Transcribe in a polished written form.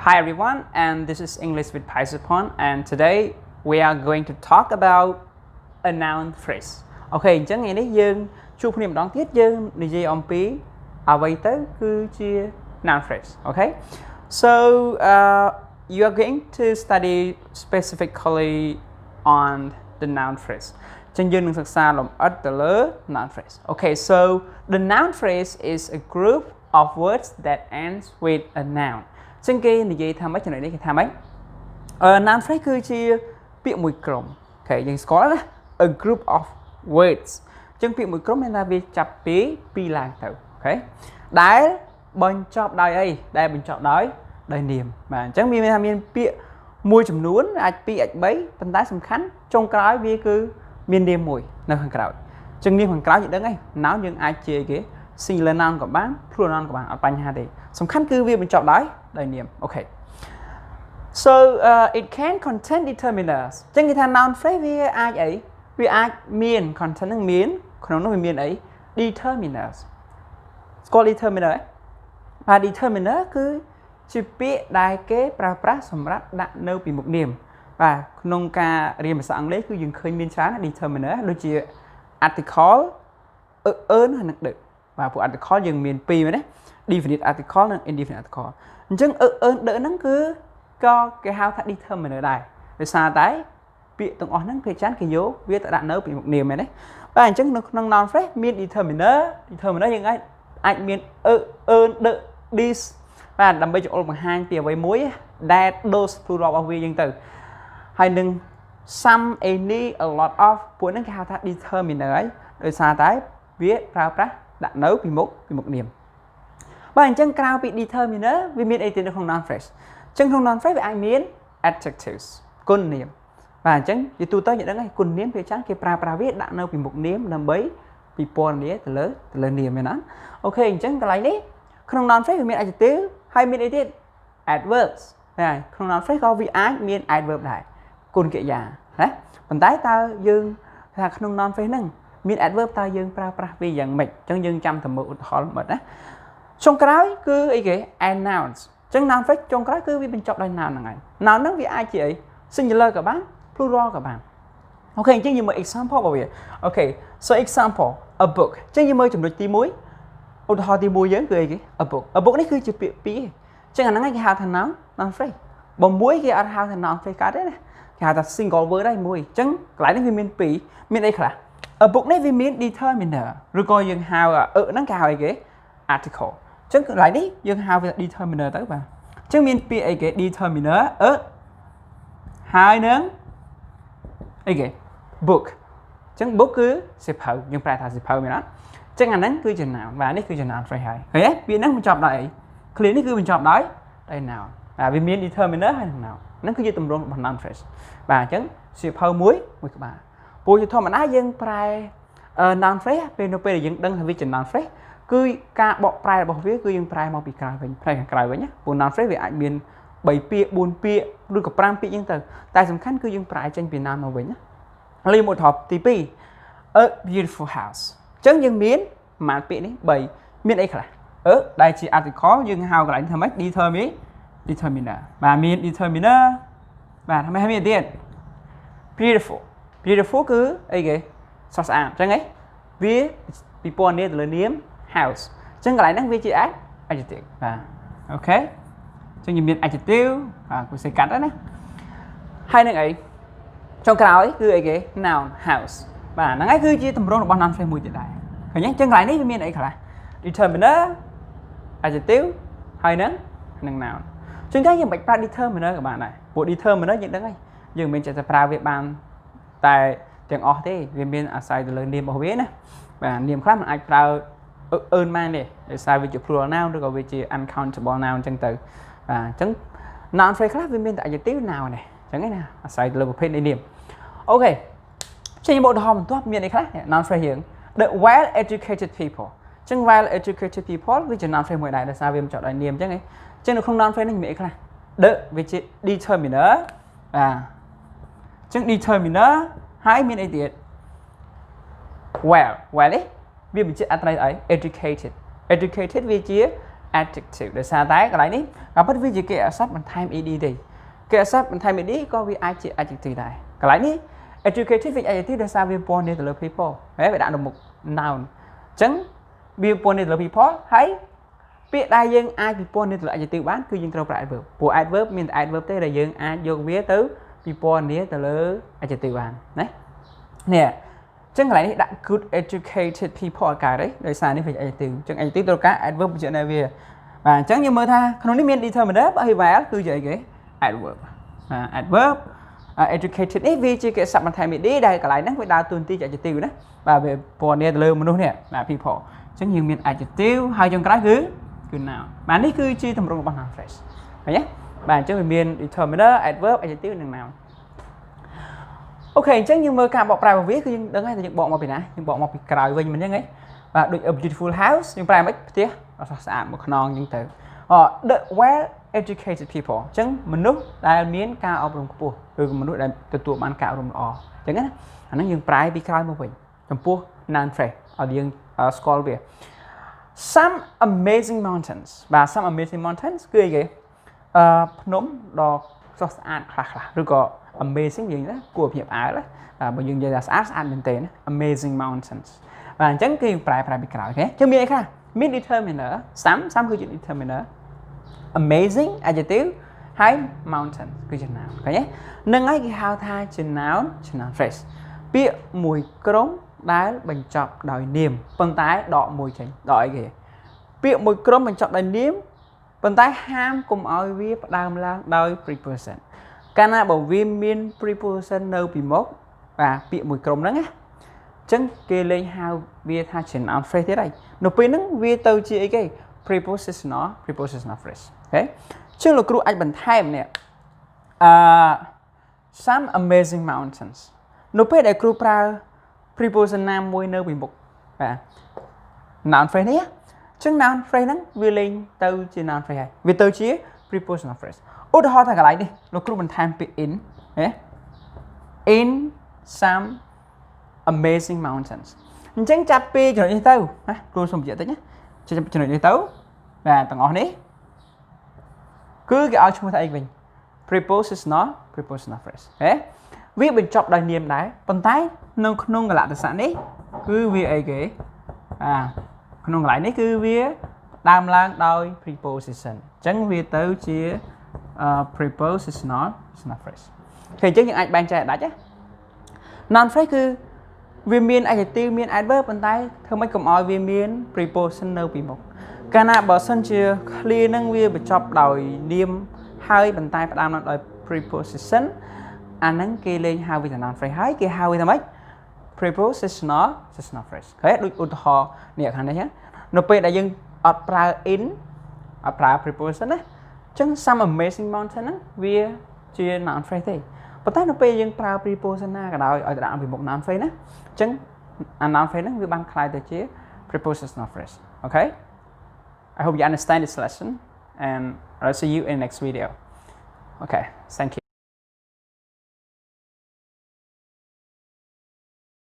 Hi everyone, and this is English with Phai Sophon, and today we are going to talk about a noun phrase. Okay, chẳng ngày này dương chụp niệm đón tiết dương như gì ông pí à vậy tới cứ chia noun phrase. Okay, so you are going to study specifically on the noun phrase. Chẳng dương thực xa làm ớt tờ noun phrase. Okay, so the noun phrase is a group of words that ends with a noun. Chẳng kia như gì tham mấy chuyện này thì tham mấy. Noun phrase cứ chia bị mùi cổng. Okay, nhưng có là a group of words. Chẳng bị mùi cổng nên là việc chập pi làng tàu. Okay, đái bên chọn đài ấy, đây bên chọn đói đầy niềm mà chẳng mi tham miên bị mùi chấm nuốn ai pi ai bấy tận tái sầm khánh trong cái vi cứ miên đêm mùi nơi hàng cào. Chẳng niềm hàng cào gì đó ngay náo nhưng ai chê cái singular noun của bạn, plural noun của bạn ở banh ha thì sầm khánh cứ vi bên chọn đói đầy niềm. Okay. So it can contain determiners. Chẳng cái thằng noun phrase vì ai ấy, vì ai miền contain năng miền, còn nó về miền ấy determiners. Có determiner ấy. Và determiner cứ chỉ biết đại kế pra sầm rát đặt nêu bị một niệm và nông ca riêng bằng sáng lấy cứ dừng khơi miền sáng determiner đôi chỉ article ơn hay được và phụ article dừng miền pi đấy definite articleនិង indefinite article អញ្ចឹងអឺនដឺហ្នឹងគឺក៏គេហៅថា determiner ដែរដោយសារតែពាក្យទាំងអស់ហ្នឹងគេច្រើនគេយកវាទៅដាក់នៅពីមុខនាមមែនទេបាទអញ្ចឹងនៅក្នុង noun phrase មាន determiner យើងអាចមានអឺនដឺ this បាទដើម្បីចូលបង្ហាញពីអ្វីមួយ that those plural របស់វាយើងទៅហើយនឹង some any a lot of ពួកហ្នឹងគេហៅថា determiner ហើយដោយសារតែវាប្រើប្រាស់ដាក់នៅពីមុខនាមបាទអញ្ចឹងក្រៅពី determiner វាមានអីទៀតនៅក្នុង noun phrase អញ្ចឹងក្នុង noun phrase វាអាចមាន adjectives គុណនាមបាទអញ្ចឹងជាទូទៅយើងដឹងហើយគុណនាមភាគច្រើនគេប្រើប្រាស់វាដាក់នៅពីមុខនាមដើម្បីពិពណ៌នាទៅលើនាមមែនណាអូខេអញ្ចឹងកន្លែងនេះក្នុង noun phrase វាមាន adjective ហើយមានអីទៀត adverbs ហើយក្នុង noun phrase ក៏វាអាចមាន adverb ដែរគុណកិរិយាណាប៉ុន្តែតើយើងថាក្នុង noun phrase ហ្នឹងមាន adverb តើយើងប្រើប្រាស់វាយ៉ាងម៉េចអញ្ចឹងយើងចាំតែមើលឧទាហរណ៍មើលណាចុងក្រោយគឺអីគេ and nouns អញ្ចឹង noun phrase ចុងក្រោយគឺវាបញ្ចប់ដោយ noun ហ្នឹងហើយ noun ហ្នឹងវាអាចជាអី singular ក៏បាន plural ក៏បានអូខេអញ្ចឹងយើងមើល example របស់វាអូខេ so example a book អញ្ចឹងយើងមើលចំណុចទី1ឧទាហរណ៍ទី1យើងគឺអីគេ a book នេះគឺជាពាក្យពីរអញ្ចឹងអាហ្នឹងគេហៅថា noun phrase បើមួយគេអត់ហៅថា noun phrase កើតទេណាគេហៅថា single word ដែរមួយអញ្ចឹងកន្លែងនេះវាមានពីរមានអីខ្លះ a book នេះវាមាន determiner ឬក៏យើងហៅហ្នឹងគេហៅអីគេ article អញ្ចឹងកន្លែងនេះយើងហៅវា determiner ទៅបាទអញ្ចឹងមានពាក្យអីគេ determiner ហើយនឹងអីគេ book អញ្ចឹង book គឺសៀវភៅយើងប្រែថាសៀវភៅមែនអត់អញ្ចឹងអាហ្នឹងគឺជា noun បាទនេះគឺជា noun phrase ហើយឃើញទេពាក្យហ្នឹងបញ្ចប់ដោយអី clear នេះគឺបញ្ចប់ដោយ noun បាទវាមាន determiner ហើយនឹង noun ហ្នឹងគឺជាទម្រង់របស់ noun phrase បាទអញ្ចឹងសៀវភៅមួយក្បាលព្រោះជាធម្មតាយើងប្រែ noun phrase ពេលដែលយើងដឹងថាវាជា noun phrase គឺការបកប្រែរបស់វាគឺយើងប្រែមកពីក្រៅវិញប្រែខាងក្រៅវិញណាព្រោះ noun phrase វាអាចមាន3ពាក្យ4ពាក្យឬក៏5ពាក្យអញ្ចឹងទៅតែសំខាន់គឺយើងប្រែចេញពី noun មកវិញណាលេខមកថបទី2 a beautiful house អញ្ចឹងយើងមានប្រមាណពាក្យនេះ3មានអីខ្លះដែលជា article យើងហៅកន្លែងថាម៉េច determiner បាទមាន determiner បាទហើយមានទៀត beautiful គឺអីគេស្រស់ស្អាតអញ្ចឹងហីវាពិពណ៌នាទៅលើនាម house អញ្ចឹងកន្លែងហ្នឹងវាជា adjective បាទអូខេអញ្ចឹងយើងមាន adjective បាទគូសេកាត់ហ្នឹងណាហើយនឹងអីចុងក្រោយគឺអីគេ noun house បាទហ្នឹងហើយគឺជាទម្រង់របស់ noun phrase មួយទៀតដែរឃើញទេអញ្ចឹងកន្លែងនេះវាមានអីខ្លះ determiner adjective ហើយនឹង noun ជួនកាលយើងមិនបាច់ប្រើ determiner ក៏បានដែរព្រោះ determiner យើងដឹងហើយយើងមិនចេះតែប្រើវាបានតែទាំងអស់ទេវាមានអាស្រ័យទៅលើនាមរបស់វាណាបាទនាមខ្លះมันអាចប្រើបានទេដោយសារវាជា plural noun ឬក៏វាជា uncountable noun អញ្ចឹងទៅបាទអញ្ចឹង noun phrase ខ្លះវាមានតែ adjective noun ដែរអញ្ចឹងឯណាអាស្រ័យទៅលើប្រភេទនៃនាមអូខេចេញមកឧទាហរណ៍បន្ទាប់មានអីខ្លះ noun phrase យើង the well educated people អញ្ចឹង well educated people វាជា noun phrase មួយដែរដោយសារវាបញ្ចប់ដោយនាមអញ្ចឹងឯងអញ្ចឹងនៅក្នុង noun phrase នេះមានអីខ្លះ the វាជា determiner បាទអញ្ចឹង determiner ហើយមានអីទៀត well នេះវាបញ្ជាក់អត្ថន័យអី educated វាជា adjective ដោយសារតែកន្លែងនេះក៏ពិតវាជាគេអាស័ព្ទបន្ថែម ed ទេគេអាស័ព្ទបន្ថែម ed ក៏វាអាចជា adjective ដែរកន្លែងនេះ educated វា adjective ដោយសារវាពណ៌នេះទៅលើ people ហើយវាដាក់នៅមុខ noun អញ្ចឹងវាពណ៌នេះទៅលើ people ហើយពាក្យដែលយើងអាចពិពណ៌នេះទៅលើ adjective បានគឺយើងត្រូវប្រើ adverb ព្រោះ adverb មានតែ adverb ទេដែលយើងអាចយកវាទៅពិពណ៌នេះទៅលើ adjective បានណានេះចឹងកន្លែងនេះដាក់ good educated people អត់កើតទេដោយសារនេះវា adjective ចឹង adjective ត្រូវការ adverb បញ្ជាក់នៅវាបាទអញ្ចឹងយើងមើលថាក្នុងនេះមាន determiner បើ eval គឺជាអីគេ adverb adverb educated នេះវាជាគេស័ព្ទបន្ថែម ed ដែលកន្លែងហ្នឹងវាដើរតួនាទីជា adjective ណាបាទវាពណ៌នេះទៅលើមនុស្សនេះបាទ people អញ្ចឹងយើងមាន adjective ហើយចុងក្រោយគឺ noun បាទនេះគឺជាទម្រង់របស់ noun phrase ឃើញទេបាទអញ្ចឹងវាមាន determiner adverb adjective និង noun អូខេអញ្ចឹងយើងមើលការបកប្រែរបស់វាគឺយើងដឹងហើយតែយើងបកមកពីណាយើងបកមកពីក្រោយវិញមិនអញ្ចឹងហីបាទដូច a beautiful house យើងប្រែមិនផ្ទះអត់ស្អាតមកខ្នងអញ្ចឹងទៅthe well educated people អញ្ចឹងមនុស្សដែលមានការអប់រំខ្ពស់ឬមនុស្សដែលទទួលបានការអប់រំល្អអញ្ចឹងណាអាហ្នឹងយើងប្រែពីក្រោយមកវិញចំពោះ noun phrase ឲ្យយើងស្គាល់វា some amazing mountains បាទ some amazing mountains គឺអីគេភ្នំដ៏ស្រស់ស្អាតខ្លះឬក៏ amazing យើងណាគួរភ្ញាក់ផ្អើលបើយើងនិយាយថាស្អាតមែនទេណា amazing mountains បាទអញ្ចឹងគឺយើងប្រែពីក្រោយអូខេជើងមានអីខ្លះមាន determiner some គឺជា determiner amazing adjective ហើយ mountain គឺជា noun ឃើញទេនឹងហើយគេហៅថាជា noun phrase ពាក្យមួយក្រុមដែលបញ្ចប់ដោយនាមប៉ុន្តែដកមួយចេញដកអីគេពាក្យមួយក្រុមបញ្ចប់ដោយនាមប៉ុន្តែហាមកុំឲ្យវាផ្ដើមឡើងដោយ preposition កាលណាបើវាមាន preposition នៅពីមុខបាទពាក្យមួយក្រុមហ្នឹងណាអញ្ចឹងគេលេងហៅវាថាជា noun phrase ទៀតហើយនៅពេលហ្នឹងវាទៅជាអីគេ prepositional phrase អូខេជាងលោកគ្រូអាចបន្ថែមនេះsome amazing mountains នៅពេលដែលគ្រូប្រើ preposition ណាមួយនៅពីមុខបាទ noun phrase នេះអញ្ចឹង noun phrase ហ្នឹងវាលេងទៅជា noun phrase ហើយវាទៅជា prepositional phrase ឧទាហរណ៍ថាកន្លែងនេះលោកគ្រូបន្ថែមពាក្យ in ហ៎ in some amazing mountains អញ្ចឹងចាប់ពីចំណុចនេះទៅណាគ្រូសូមបញ្ជាក់តិចណាចាប់ចំណុចនេះទៅបាទទាំងអស់នេះគឺគេឲ្យឈ្មោះថាអីវិញ prepositional phrase ហ៎វាបញ្ចប់ដោយនាមដែរប៉ុន្តែនៅក្នុងកលៈទេសៈនេះគឺវាអីគេក្នុងកន្លែងនេះគឺវាដើមឡើងដោយ preposition អញ្ចឹងវាទៅជា prepositional phrase គេអញ្ចឹងយើងអាចបែងចែកដាច់ណា noun phrase គឺវាមាន adjective មាន adverb ប៉ុន្តែធ្វើម៉េចកុំឲ្យវាមាន preposition នៅពីមុខកាលណាបើសិនជា clear នឹងវាបញ្ចប់ដោយនាមហើយប៉ុន្តែផ្ដើមឡើងដោយ preposition អាហ្នឹងគេលេងហៅវាថា noun phrase ហើយគេហៅវាថាម៉េច prepositional phrase ឃើញដូចឧទាហរណ៍នេះខាងនេះនៅពេលដែលយើងអត់ប្រើ in អត់ប្រើ preposition ណាអញ្ចឹង some amazing mountain ហ្នឹងវាជា noun phrase ទេប៉ុន្តែនៅពេលយើងប្រើ preposition ណាក៏ដោយឲ្យដាក់ពីមុខ noun phrase ណាអញ្ចឹង noun phrase ហ្នឹងវាបានคล้ายទៅជា prepositional phrase okay I hope you understand this lesson and I'll see you in the next video okay thank you